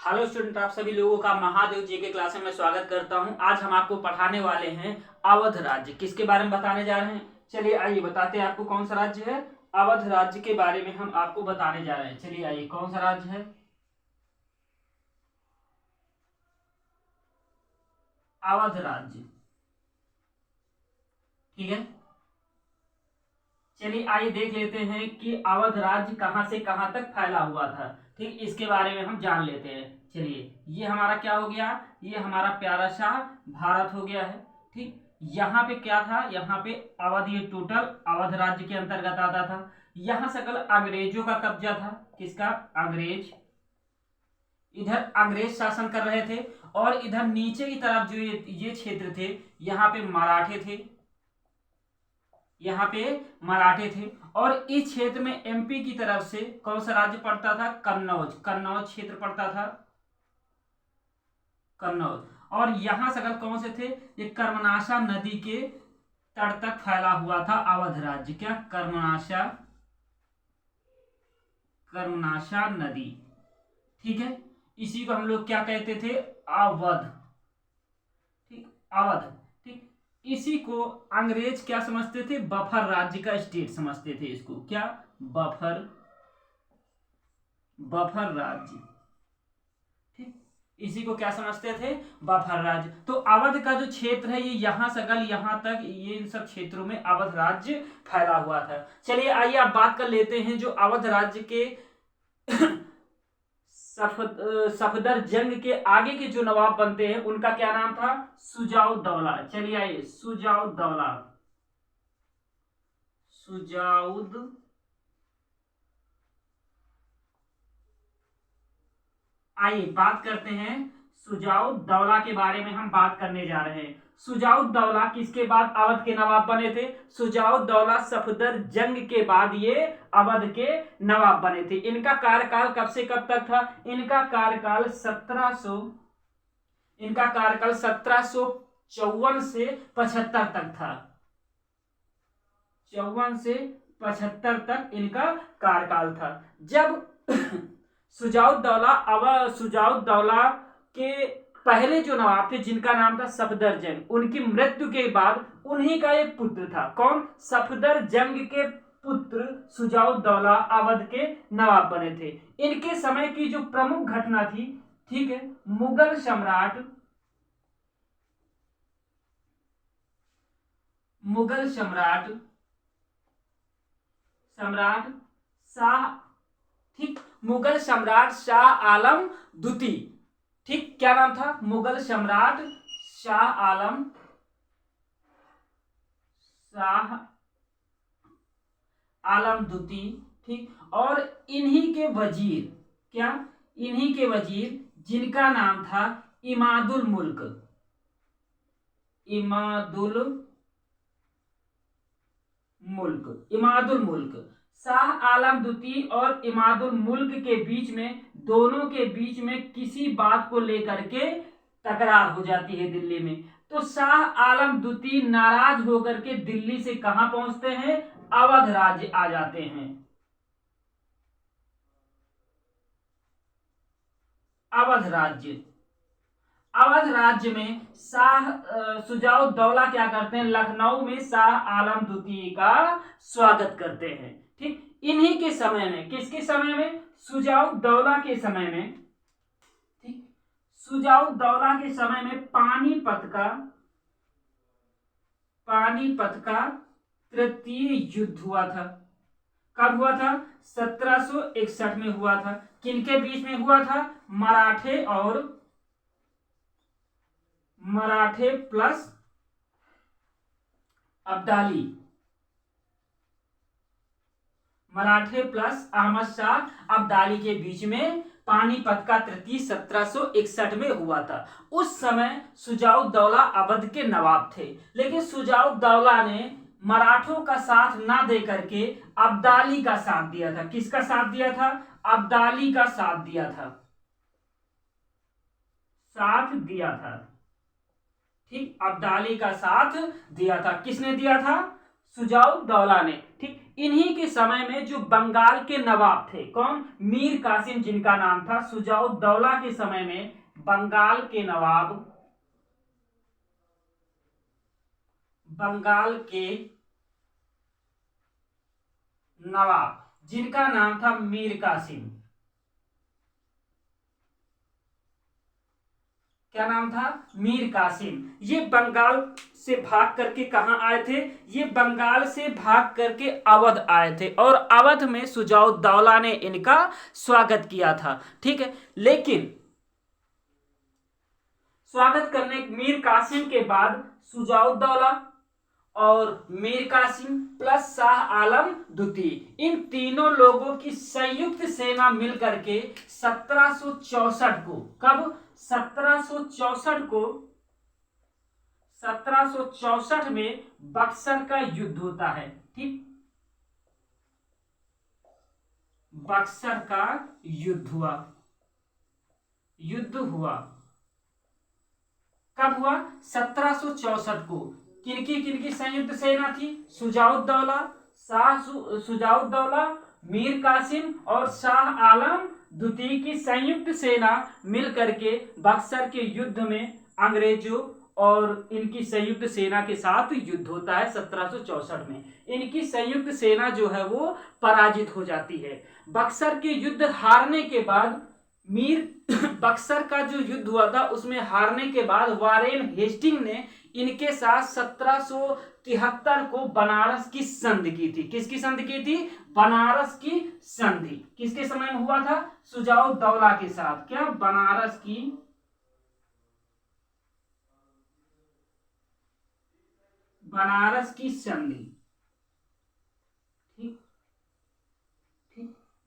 Hello student, आप सभी लोगों का महादेव जी के क्लास में मैं स्वागत करता हूं। आज हम आपको पढ़ाने वाले हैं अवध राज्य। किसके बारे में बताने जा रहे हैं? चलिए आइए बताते हैं आपको कौन सा राज्य है। अवध राज्य के बारे में हम आपको बताने जा रहे हैं। चलिए आइए, कौन सा राज्य है? अवध राज्य। ठीक है, चलिए आइए देख लेते हैं कि अवध राज्य कहां से कहां तक फैला हुआ था। ठीक, इसके बारे में हम जान लेते हैं। चलिए, ये हमारा क्या हो गया? ये हमारा प्यारा सा भारत हो गया है। ठीक, यहाँ पे क्या था? यहाँ पे अवध, ये टोटल अवध राज्य के अंतर्गत आता था। यहाँ सकल अंग्रेजों का कब्जा था। किसका? अंग्रेज। इधर अंग्रेज शासन कर रहे थे और इधर नीचे की तरफ जो ये क्षेत्र थे, यहाँ पे मराठे थे। यहाँ पे मराठे थे और इस क्षेत्र में एमपी की तरफ से कौन सा राज्य पड़ता था? कन्नौज। कन्नौज क्षेत्र पड़ता था, कन्नौज। और यहां सकल कौन से थे? ये कर्मनाशा नदी के तट तक फैला हुआ था अवध राज्य। क्या? कर्मनाशा, कर्मनाशा नदी। ठीक है, इसी को हम लोग क्या कहते थे? अवध। ठीक, अवध। ठीक, इसी को अंग्रेज क्या समझते थे? बफर राज्य का स्टेट समझते थे इसको। क्या? बफर, बफर राज्य। ठीक, इसी को क्या समझते थे? बफर राज्य। तो अवध का जो क्षेत्र है, ये यहां सकल यहां तक, ये इन सब क्षेत्रों में अवध राज्य फैला हुआ था। चलिए आइए आप बात कर लेते हैं जो अवध राज्य के सफदर जंग के आगे के जो नवाब बनते हैं, उनका क्या नाम था? सुजाउद्दौला। चलिए आइए, सुजाउद्दौला, सुजाउद आइए बात करते हैं सुजाउद्दौला के बारे में। हम बात करने जा रहे हैं सुजाउद्दौला किसके बाद अवध के नवाब बने थे? सुजाउद्दौला सफदर जंग के बाद ये अवध के नवाब बने थे। इनका कार्यकाल कब से कब तक था? इनका कार्यकाल 1754 से 75 तक था। 54 से 75 तक इनका कार्यकाल था। जब सुजाउद्दौला के पहले जो नवाब थे, जिनका नाम था सफदर जंग, उनकी मृत्यु के बाद उन्हीं का एक पुत्र था। कौन? सफदर जंग के पुत्र सुजाउद्दौला अवध के नवाब बने थे। इनके समय की जो प्रमुख घटना थी, ठीक है, मुगल सम्राट, मुगल सम्राट, सम्राट शाह, ठीक, मुगल सम्राट शाह आलम द्वितीय। ठीक, क्या नाम था? मुगल सम्राट शाह आलम, शाह आलम द्वितीय। ठीक, और इन्हीं के वजीर, क्या? इन्हीं के वजीर, जिनका नाम था इमादुल मुल्क, इमादुल मुल्क, इमादुल मुल्क। शाह आलम द्वितीय और इमादुल मुल्क के बीच में, दोनों के बीच में किसी बात को लेकर के तकरार हो जाती है दिल्ली में। तो शाह आलम द्वितीय नाराज होकर के दिल्ली से कहां पहुंचते हैं? अवध राज्य आ जाते हैं। अवध राज्य, अवध राज्य में सुजाउद्दौला क्या करते हैं? लखनऊ में शाह आलम द्वितीय का स्वागत करते हैं। ठीक, इन्हीं के समय में, किसके समय में? सुजाउद्दौला के समय में। ठीक, सुजाउद्दौला के समय में पानीपत का तृतीय युद्ध हुआ था। कब हुआ था? 1761 में हुआ था। किनके बीच में हुआ था? मराठे प्लस अब्दाली, मराठे प्लस अहमद शाह अब्दाली के बीच में पानीपत का तृतीय 1761 में हुआ था। उस समय सुजाउद्दौला अवध के नवाब थे, लेकिन सुजाउद्दौला ने मराठों का साथ ना दे करके अब्दाली का साथ दिया था। किसका साथ दिया था? अब्दाली का साथ दिया था, साथ दिया था। ठीक, अब्दाली का साथ दिया था। किसने दिया था? सुजाउद्दौला ने, ठीक, इन्हीं के समय में जो बंगाल के नवाब थे, कौन, मीर कासिम जिनका नाम था, सुजाउद्दौला के समय में बंगाल के नवाब, बंगाल के नवाब जिनका नाम था मीर कासिम, क्या नाम था, मीर कासिम। ये बंगाल से भाग करके कहां आए थे, ये बंगाल से भाग करके अवध आए थे और अवध में सुजाउद्दौला ने इनका स्वागत किया था, ठीक है। लेकिन स्वागत करने मीर कासिम के बाद सुजाउद्दौला और मीर कासिम प्लस शाह आलम द्वितीय, इन तीनों लोगों की संयुक्त सेना मिलकर के 1764 को, कब, 1764 में बक्सर का युद्ध होता है, ठीक, बक्सर का युद्ध हुआ, कब हुआ, 1764 को। किनकी संयुक्त सेना थी, सुजाउद्दौला, मीर कासिम और शाह आलम द्वितीय की संयुक्त सेना मिलकर के बक्सर के युद्ध में अंग्रेजों और इनकी संयुक्त सेना के साथ युद्ध होता है 1764 में। इनकी संयुक्त सेना जो है वो पराजित हो जाती है। बक्सर के युद्ध हारने के बाद बक्सर का जो युद्ध हुआ था उसमें हारने के बाद वारेन हेस्टिंग ने इनके साथ 1773 को बनारस की संधि की थी। किसकी संधि की थी, बनारस की संधि। किसके समय में हुआ था, सुजाउद्दौला के साथ, क्या, बनारस की संधि, ठीक,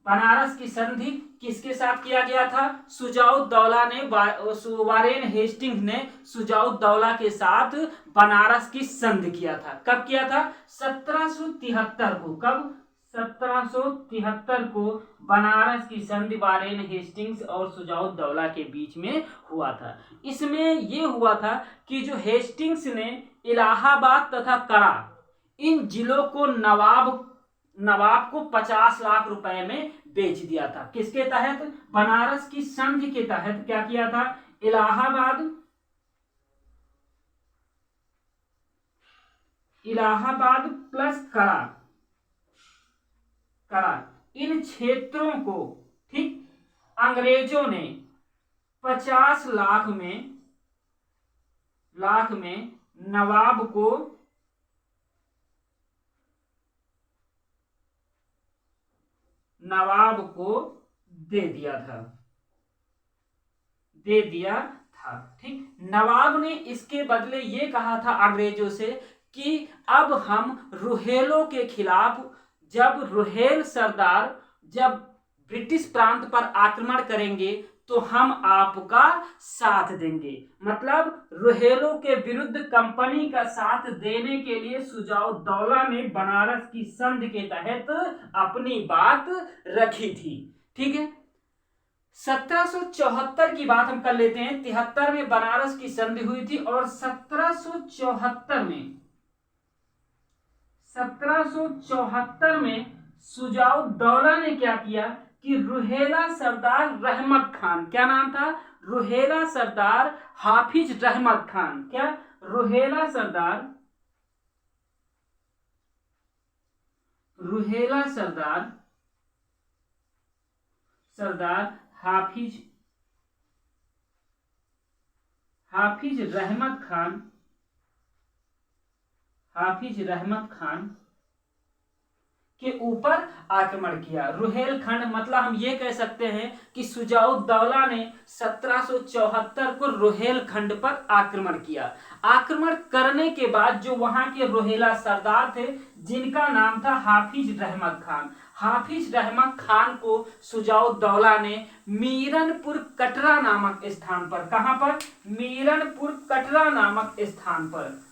बनारस की संधि किसके साथ किया गया था, सुजाउद्दौला ने, वारेन हेस्टिंग्स ने सुजाउद्दौला के साथ बनारस की संधि किया था। कब किया था, 1773 को, कब, 1773 को बनारस की संधि वारेन हेस्टिंग्स और सुजाउद्दौला के बीच में हुआ था। इसमें यह हुआ था कि जो हेस्टिंग्स ने इलाहाबाद तथा करा इन जिलों को नवाब को 50 लाख रुपए में बेच दिया था। किसके तहत, बनारस की संधि के तहत क्या किया था, इलाहाबाद प्लस करा इन क्षेत्रों को, ठीक, अंग्रेजों ने 50 लाख में नवाब को दे दिया था, ठीक। नवाब ने इसके बदले ये कहा था अंग्रेजों से कि अब हम रुहेलों के खिलाफ, जब रुहेल सरदार जब ब्रिटिश प्रांत पर आक्रमण करेंगे तो हम आपका साथ देंगे। मतलब रुहेलों के विरुद्ध कंपनी का साथ देने के लिए सुजाउद्दौला ने बनारस की संधि के तहत अपनी बात रखी थी, ठीक है। 1774 की बात हम कर लेते हैं। 73 में बनारस की संधि हुई थी और 1774 में सुजाउद्दौला ने क्या किया कि रुहेला सरदार रहमत खान, क्या नाम था, रुहेला सरदार हाफिज रहमत खान, क्या, रुहेला सरदार हाफिज रहमत खान के ऊपर आक्रमण किया। रुहेलखंड मतलब हम ये कह सकते हैं कि सुजाउद्दौला ने 1774 को रुहेलखंड पर आक्रमण किया। आक्रमण करने के बाद जो वहां के रुहेला सरदार थे जिनका नाम था हाफिज रहमत खान को सुजाउद्दौला ने मीरनपुर कटरा नामक स्थान पर, कहां पर, मीरनपुर कटरा नामक स्थान पर,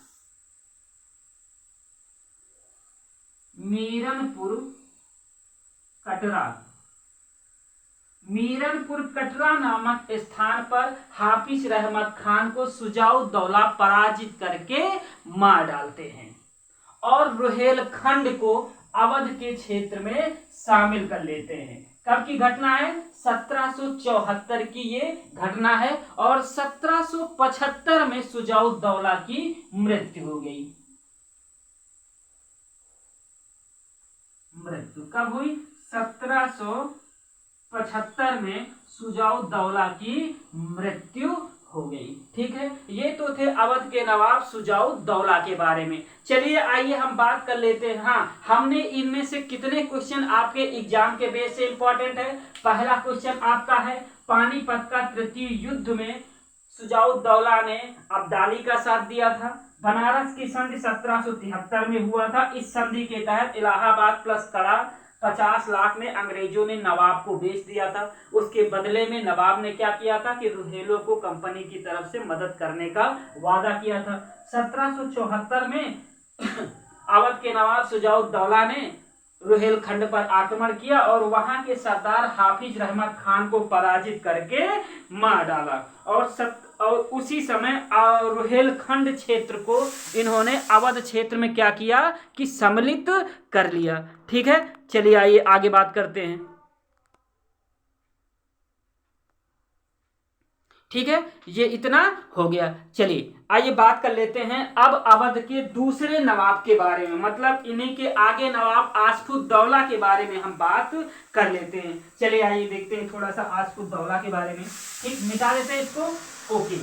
मीरनपुर कटरा नामक स्थान पर हाफिज रहमत खान को सुजाउद्दौला पराजित करके मार डालते हैं। और रुहेलखंड को अवध के क्षेत्र में शामिल कर लेते हैं। कब की घटना है? 1774 की ये घटना है। और 1775 में शुजाउद्दौला की मृत्यु हो गई। मृत्यु कब हुई? 1775 में शुजाउद्दौला की मृत्यु हो गई। ठीक है, ये तो थे अवध के नवाब शुजाउद्दौला के बारे में। चलिए आइए हम बात कर लेते हैं। हाँ, हमने इनमें से कितने क्वेश्चन आपके एग्जाम के बेस से इंपॉर्टेंट है? पहला क्वेश्चन आपका है, पानीपत का तृतीय युद्ध में शुजाउद्दौला ने अब्दाली का साथ दिया था। बनारस की संधि 1773 में हुआ था। इस संधि के तहत इलाहाबाद प्लस कड़ा 50 लाख में अंग्रेजों ने नवाब को बेच दिया था। उसके बदले में नवाब ने क्या किया था कि रुहेलों को कंपनी की तरफ से मदद करने का वादा किया था। 1774 में अवध के नवाब शुजाउद्दौला ने रुहेलखंड पर आक्रमण किया और वहां के सरदार हाफिज रहमत खान को पराजित करके मार डाला। और उसी समय रुहेलखंड क्षेत्र को इन्होंने अवध क्षेत्र में क्या किया कि सम्मिलित कर लिया। ठीक है, चलिए आइए आगे बात करते हैं। ठीक है, ये इतना हो गया। चलिए आइए बात कर लेते हैं अब अवध के दूसरे नवाब के बारे में, मतलब इन्हीं के आगे नवाब आसफुद्दौला के बारे में हम बात कर लेते हैं। चलिए आइए देखते हैं थोड़ा सा आसफुद्दौला के बारे में। ठीक, मिटा देते हैं इसको। ओके,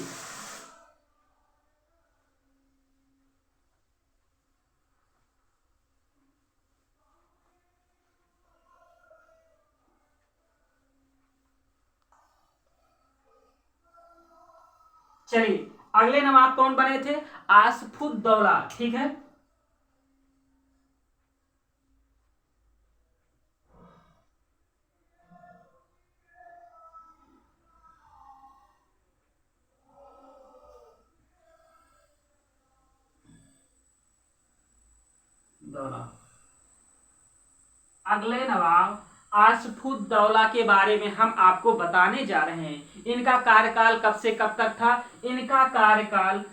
चलिए अगले नवाब कौन बने थे? आसफुद्दौला। ठीक है, दौला। अगले नवाब आसफुद्दौला के बारे में हम आपको बताने जा रहे हैं। इनका कार्यकाल कब से कब तक था? इनका कार्यकाल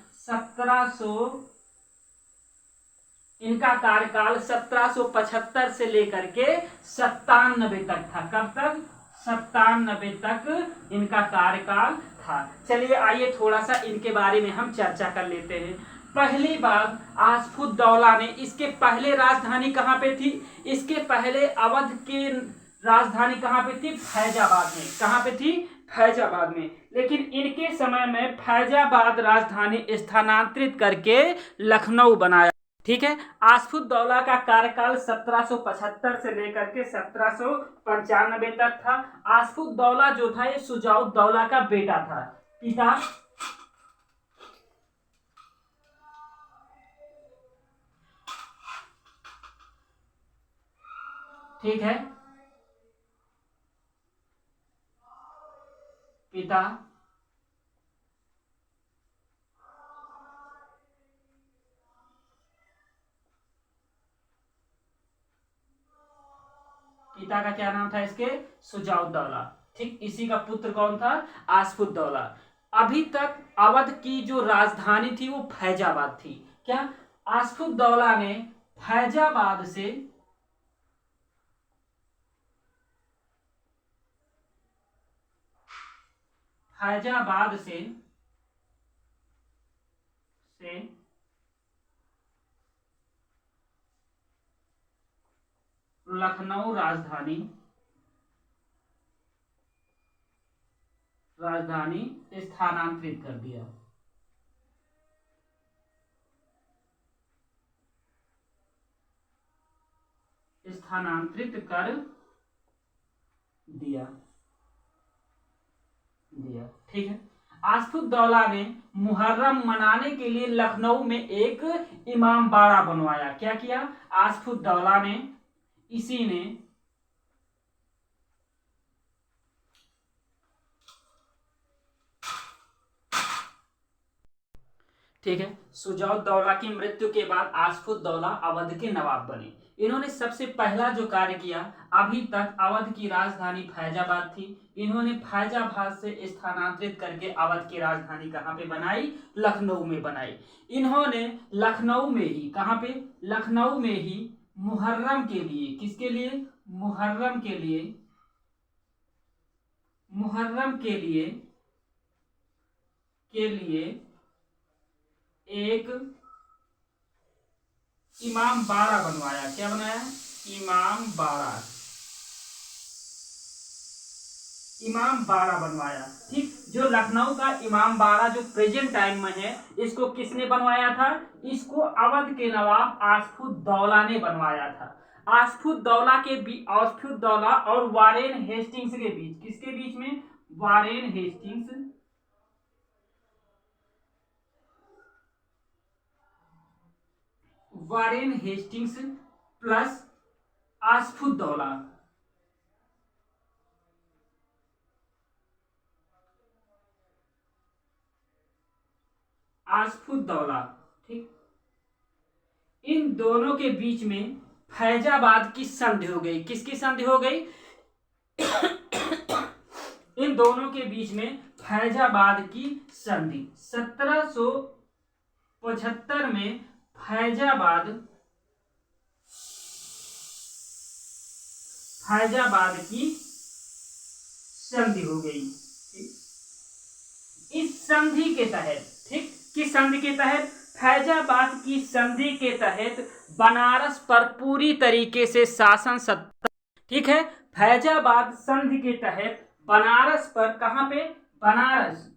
1775 से लेकर के 97 तक था। कब तक? 97 तक इनका कार्यकाल था। चलिए आइए थोड़ा सा इनके बारे में हम चर्चा कर लेते हैं। पहली बार आसफुद्दौला ने, इसके पहले राजधानी कहाँ पे थी? इसके पहले अवध की राजधानी कहाँ पे थी? फैजाबाद में। कहाँ पे थी? फैजाबाद में। लेकिन इनके समय में फैजाबाद राजधानी स्थानांतरित करके लखनऊ बनाया। ठीक है, आसफुद्दौला का कार्यकाल 1775 से लेकर के 1795 तक था। आसफुद्दौला जो था ये शुजाउद्दौला का बेटा था। पिता ठीक है, पिता पिता का क्या नाम था इसके? शुजाउद्दौला। ठीक, इसी का पुत्र कौन था? आसफुद्दौला। अभी तक अवध की जो राजधानी थी वो फैजाबाद थी। क्या आसफुद्दौला ने फैजाबाद से फैजाबाद से लखनऊ राजधानी स्थानांतरित कर दिया। स्थानांतरित कर दिया। ठीक है, आसफुद्दौला ने मुहर्रम मनाने के लिए लखनऊ में एक इमाम बाड़ा बनवाया। क्या किया? आसफुद्दौला ने, इसी ने ठीक है। शुजाउद्दौला की मृत्यु के बाद आसफुद्दौला अवध के नवाब बने। इन्होंने सबसे पहला जो कार्य किया, अभी तक अवध की राजधानी फैजाबाद थी, इन्होंने फैजाबाद से स्थानांतरित करके अवध की राजधानी कहाँ पे बनाई, लखनऊ में बनाई। इन्होंने लखनऊ में ही, कहाँ पे, लखनऊ में ही मुहर्रम के लिए, किसके लिए, मुहर्रम के लिए, मुहर्रम के लिए एक इमाम बाड़ा बनवाया। क्या बनाया, इमाम बाड़ा, इमाम बाड़ा बनवाया। ठीक, जो लखनऊ का इमाम बाड़ा जो प्रेजेंट टाइम में है, इसको किसने बनवाया था, इसको अवध के नवाब आसफुद्दौला ने बनवाया था। आसफुद्दौला और वारेन हेस्टिंग्स के बीच, किसके बीच में, Warren Hastings, Warren Hastings plus Asaf-ud-Daula, Asaf-ud-Daula, ठीक, इन दोनों के बीच में फैजाबाद की संधि हो गई। किसकी संधि हो गई, इन दोनों के बीच में फैजाबाद की संधि 1775 में फैजाबाद की संधि हो गई। इस संधि के तहत, ठीक, किस संधि के तहत, फैजाबाद की संधि के तहत बनारस पर पूरी तरीके से शासन सत्ता, ठीक है, फैजाबाद संधि के तहत बनारस पर, कहां पे, बनारस,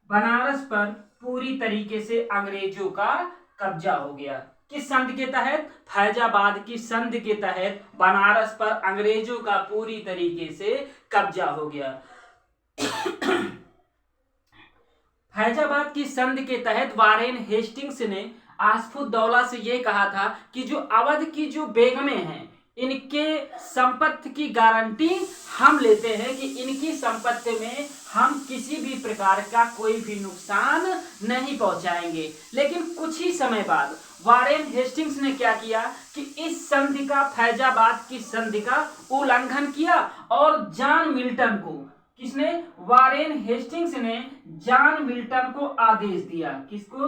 बनारस पर पूरी तरीके से अंग्रेजों का कब्जा हो गया। किस संधि के तहत, फैजाबाद की संधि के तहत बनारस पर अंग्रेजों का पूरी तरीके से कब्जा हो गया। फैजाबाद की संधि के तहत वारेन हेस्टिंग्स ने आसफुद्दौला से यह कहा था कि जो अवध की जो बेगमें हैं, इनके संपत्ति की गारंटी हम लेते हैं कि इनकी संपत्ति में हम किसी भी प्रकार का कोई भी नुकसान नहीं पहुंचाएंगे। लेकिन कुछ ही समय बाद वारेन हेस्टिंग्स ने क्या किया कि इस संधि का, फैजाबाद की संधि का उल्लंघन किया और जॉन मिल्टन को, किसने, वारेन हेस्टिंग्स ने जॉन मिल्टन को आदेश दिया। किसको,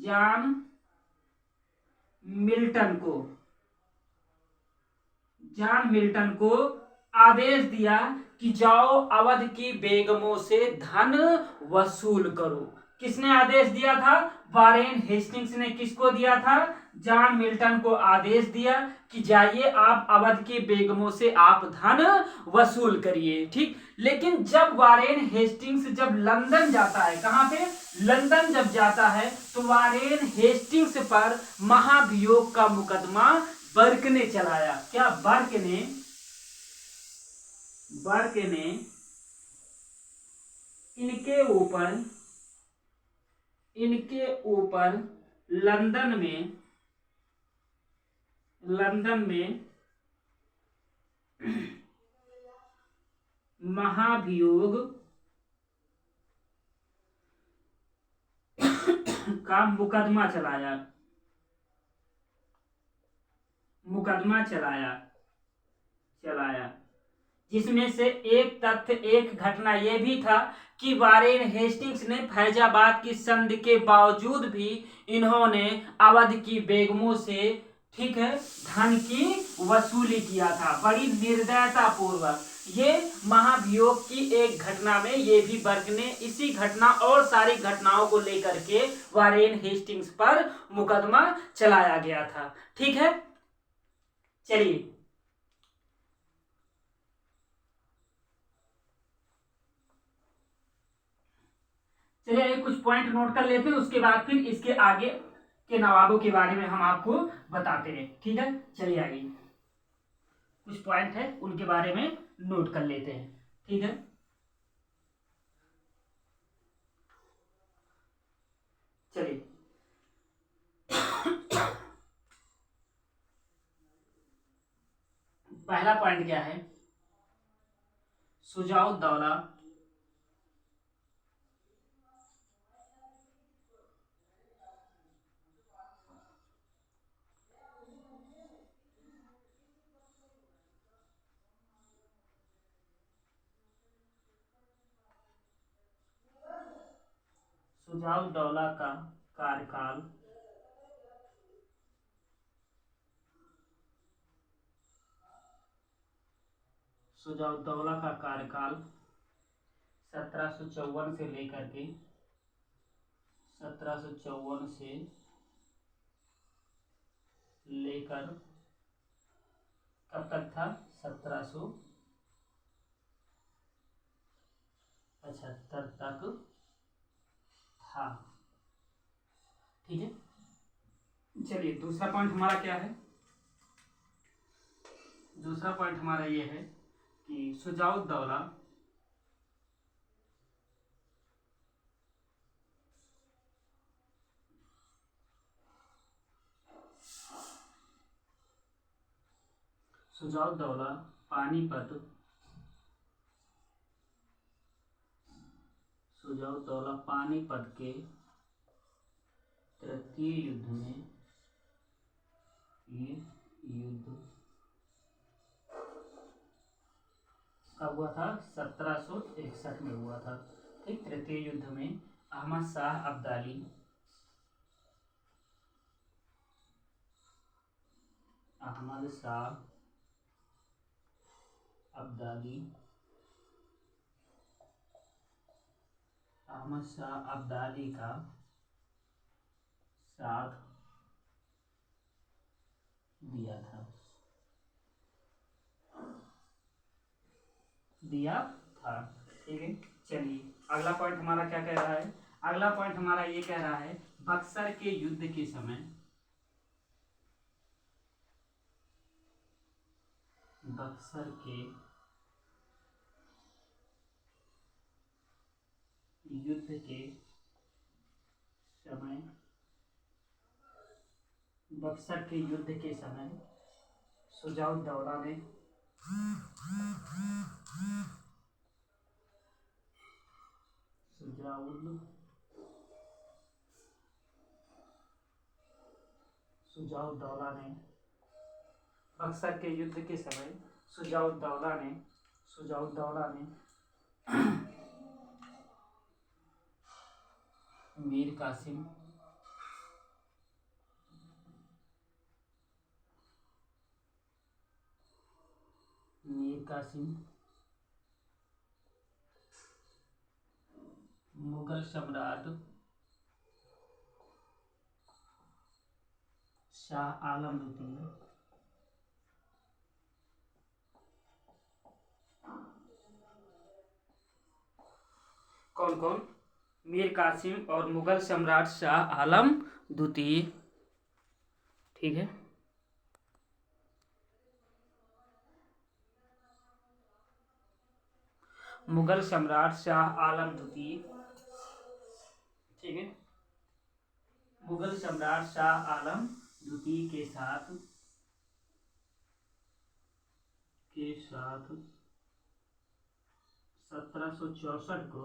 जॉन मिल्टन को, जॉन मिल्टन को आदेश दिया कि जाओ अवध की बेगमों से धन वसूल करो। किसने आदेश दिया था, वारेन हेस्टिंग्स ने किसको दिया था, जॉन मिल्टन को आदेश दिया कि जाइए आप अवध की बेगमों से आप धन वसूल करिए। ठीक, लेकिन जब वारेन हेस्टिंग्स जब लंदन जाता है, कहां पे, लंदन जब जाता है, तो वारेन हेस्टिंग्स पर महाभियोग का मुकदमा बर्क ने चलाया। क्या, बर्क ने इनके ऊपर लंदन में महाभियोग का मुकदमा चलाया, जिसमें से एक तथ्य, एक घटना यह भी था कि वारेन हेस्टिंग्स ने फैजाबाद की संधि के बावजूद भी इन्होंने अवध की बेगमों से, ठीक है, धन की वसूली किया था, बड़ी निर्दयता पूर्वक। ये महाभियोग की एक घटना में ये भी बर्क ने, इसी घटना और सारी घटनाओं को लेकर के वारेन हेस्टिंग्स पर मुकदमा चलाया गया था। ठीक है, चलिए कुछ पॉइंट नोट कर लेते हैं, उसके बाद फिर इसके आगे के नवाबों के बारे में हम आपको बताते हैं। ठीक है, चलिए आगे कुछ पॉइंट है उनके बारे में नोट कर लेते हैं। ठीक है, चलिए पहला पॉइंट क्या है, शुजाउद्दौला शुजाउद्दौला का कार्यकाल शुजाउद्दौला का कार्यकाल 1754 से लेकर के 1754 से लेकर कब तक था? 1775 तक था। ठीक है, चलिए दूसरा पॉइंट हमारा क्या है? दूसरा पॉइंट हमारा ये है कि शुजाउद्दौला शुजाउद्दौला पानीपत शुजाउद्दौला पानीपत के तृतीय युद्ध में ये युद्ध कब हुआ था? 1761 में हुआ था। ठीक, तृतीय युद्ध में अहमद शाह अब्दाली अहमद शाह अब्दाली अहमद शाह अब्दाली का साथ दिया था ठीक है, चलिए अगला पॉइंट हमारा क्या कह रहा है? अगला पॉइंट हमारा ये कह रहा है बक्सर के युद्ध के समय बक्सर के युद्ध के समय बक्सर के युद्ध के समय शुजाउद्दौला ने शुजाउद्दौला ने बक्सर के युद्ध के समय शुजाउद्दौला ने मीर कासिम मुगल सम्राट शाह आलम द्वितीय कौन कौन? मीर कासिम और मुगल सम्राट शाह आलम द्वितीय। ठीक है, मुगल सम्राट शाह आलम द्वितीय। ठीक है, मुगल सम्राट शाह आलम द्वितीय के साथ 1764 को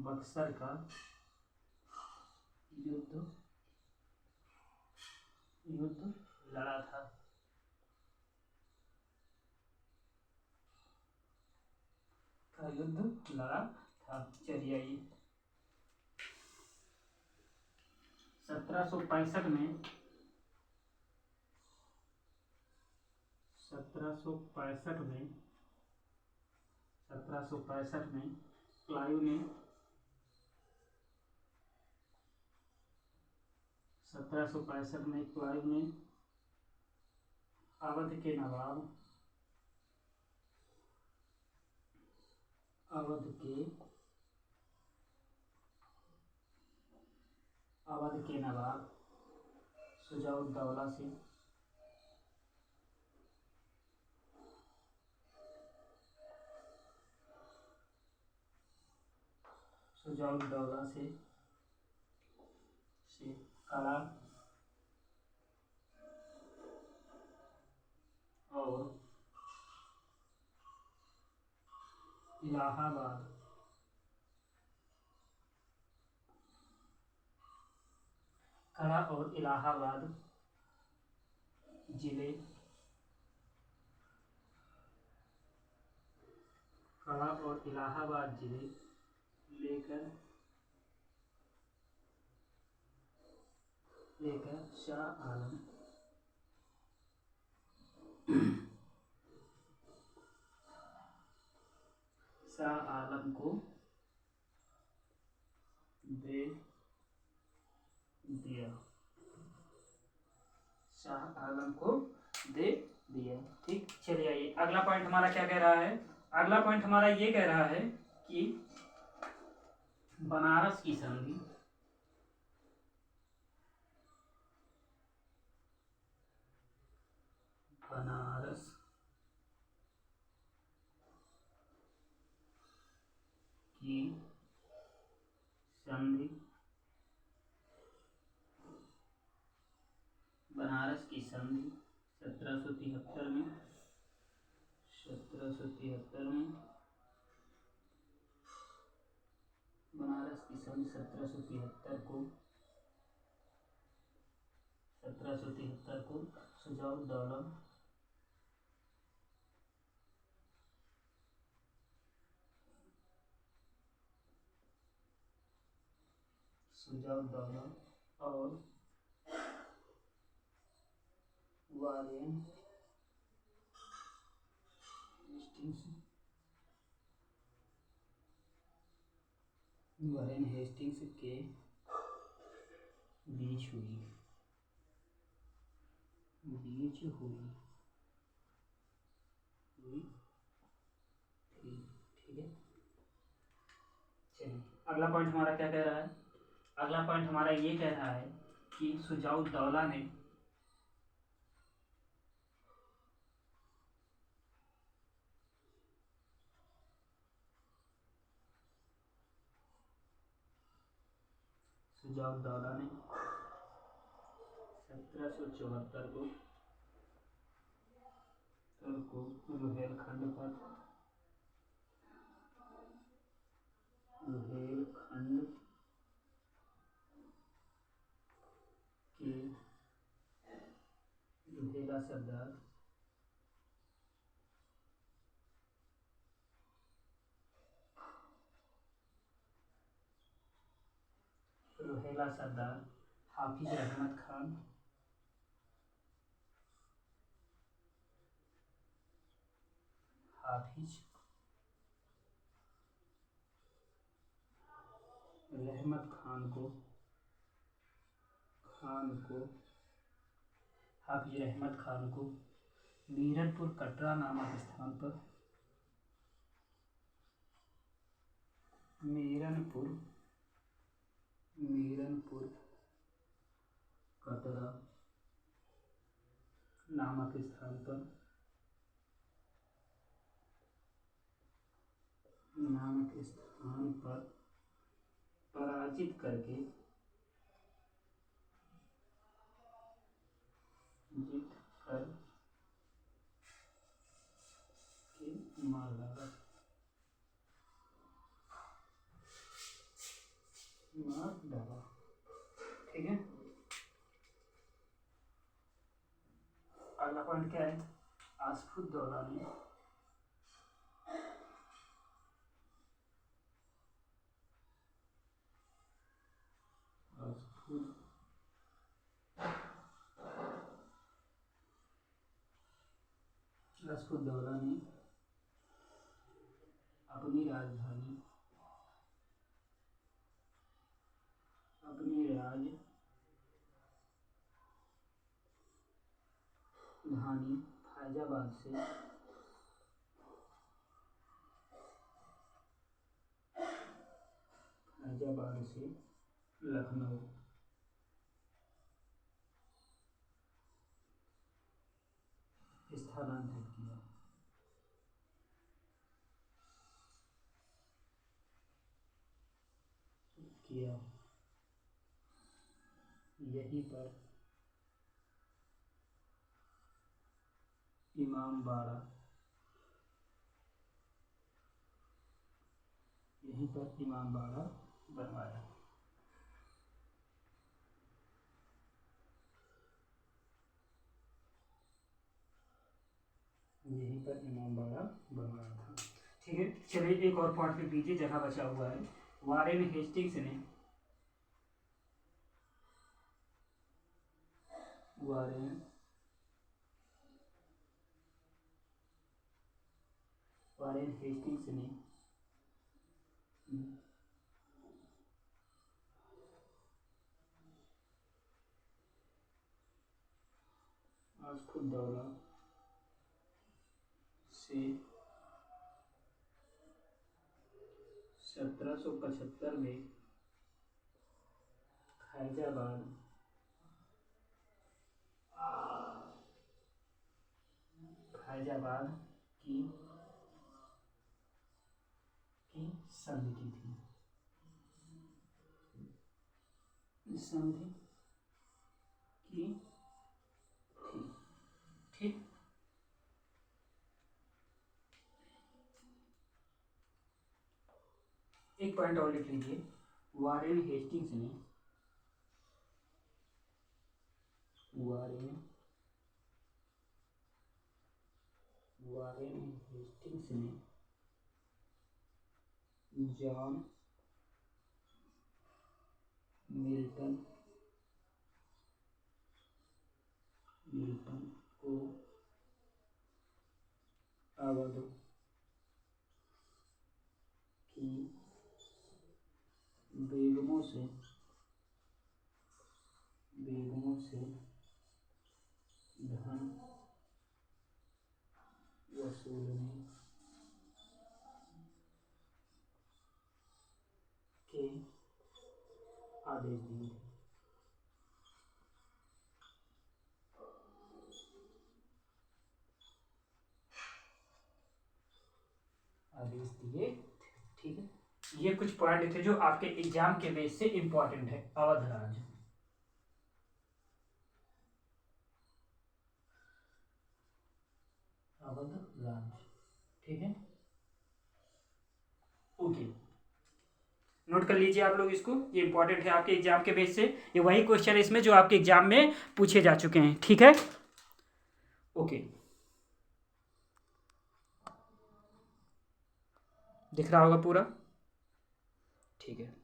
बक्सर का युद्ध लड़ा था। चलिए आइए 1765 में 1765 में क्लाइव ने 1765 में क्लाइव ने अवध के नवाब शुजाउद्दौला से कड़ा और इलाहाबाद कड़ा और इलाहाबाद जिले कड़ा और इलाहाबाद जिले लेकर शाह आलम को दे दिया। शाह आलम को दे दिया। ठीक, चलिए आइए अगला पॉइंट हमारा क्या कह रहा है। अगला पॉइंट हमारा ये कह रहा है कि बनारस की संधि बनारस की संधि बनारस की संधि 1773 में बनारस की संधि 1773 को सुजाउद्दौला और वारेन हेस्टिंग्स के बीच हुई। ठीक है। चलिए अगला पॉइंट हमारा क्या कह रहा है। अगला पॉइंट हमारा ये कह रहा है कि सुजाउद्दौला ने सुजाउद्दौला ने 1774 को रुहेलखंड के रुहेला सरदार हाफिज रहमत खान हाफिज रहमत खान को मीरनपुर कटरा नामक स्थान पर मीरनपुर कटरा नामक स्थान पर पराजित करके मार डाला। ठीक है। अगला पॉइंट क्या है। आसफुद्दौला ने अपनी राजधानी फैजाबाद से लखनऊ स्थानांतरित किया। यहीं पर इमामबाड़ा, यहीं पर इमामबाड़ा बनवाया। यहीं पर इमामबाड़ा बनवाया था। ठीक है, चलिए एक और पॉइंट लिख लीजिए जहाँ बचा हुआ है। वारेन हेस्टिंग्स ने वारेन हेस्टिंग्स ने खुदौला से 1775 में फैजाबाद की संधि की थी। संधि की थी। ठीक, एक पॉइंट और लिख लीजिए। वारेन हेस्टिंग्स ने जॉन मिल्टन को अवध की बेगमों से धन वसूलने के आदेश दिए थे। ठीक है, ये कुछ पॉइंट थे जो आपके एग्जाम के बेस से इंपॉर्टेंट है। अवध राज्य, ठीक है, ओके, नोट कर लीजिए आप लोग इसको, ये इंपॉर्टेंट है आपके एग्जाम के बेस से। ये वही क्वेश्चन है इसमें जो आपके एग्जाम में पूछे जा चुके हैं। ठीक है, ओके, दिख रहा होगा पूरा, ठीक है।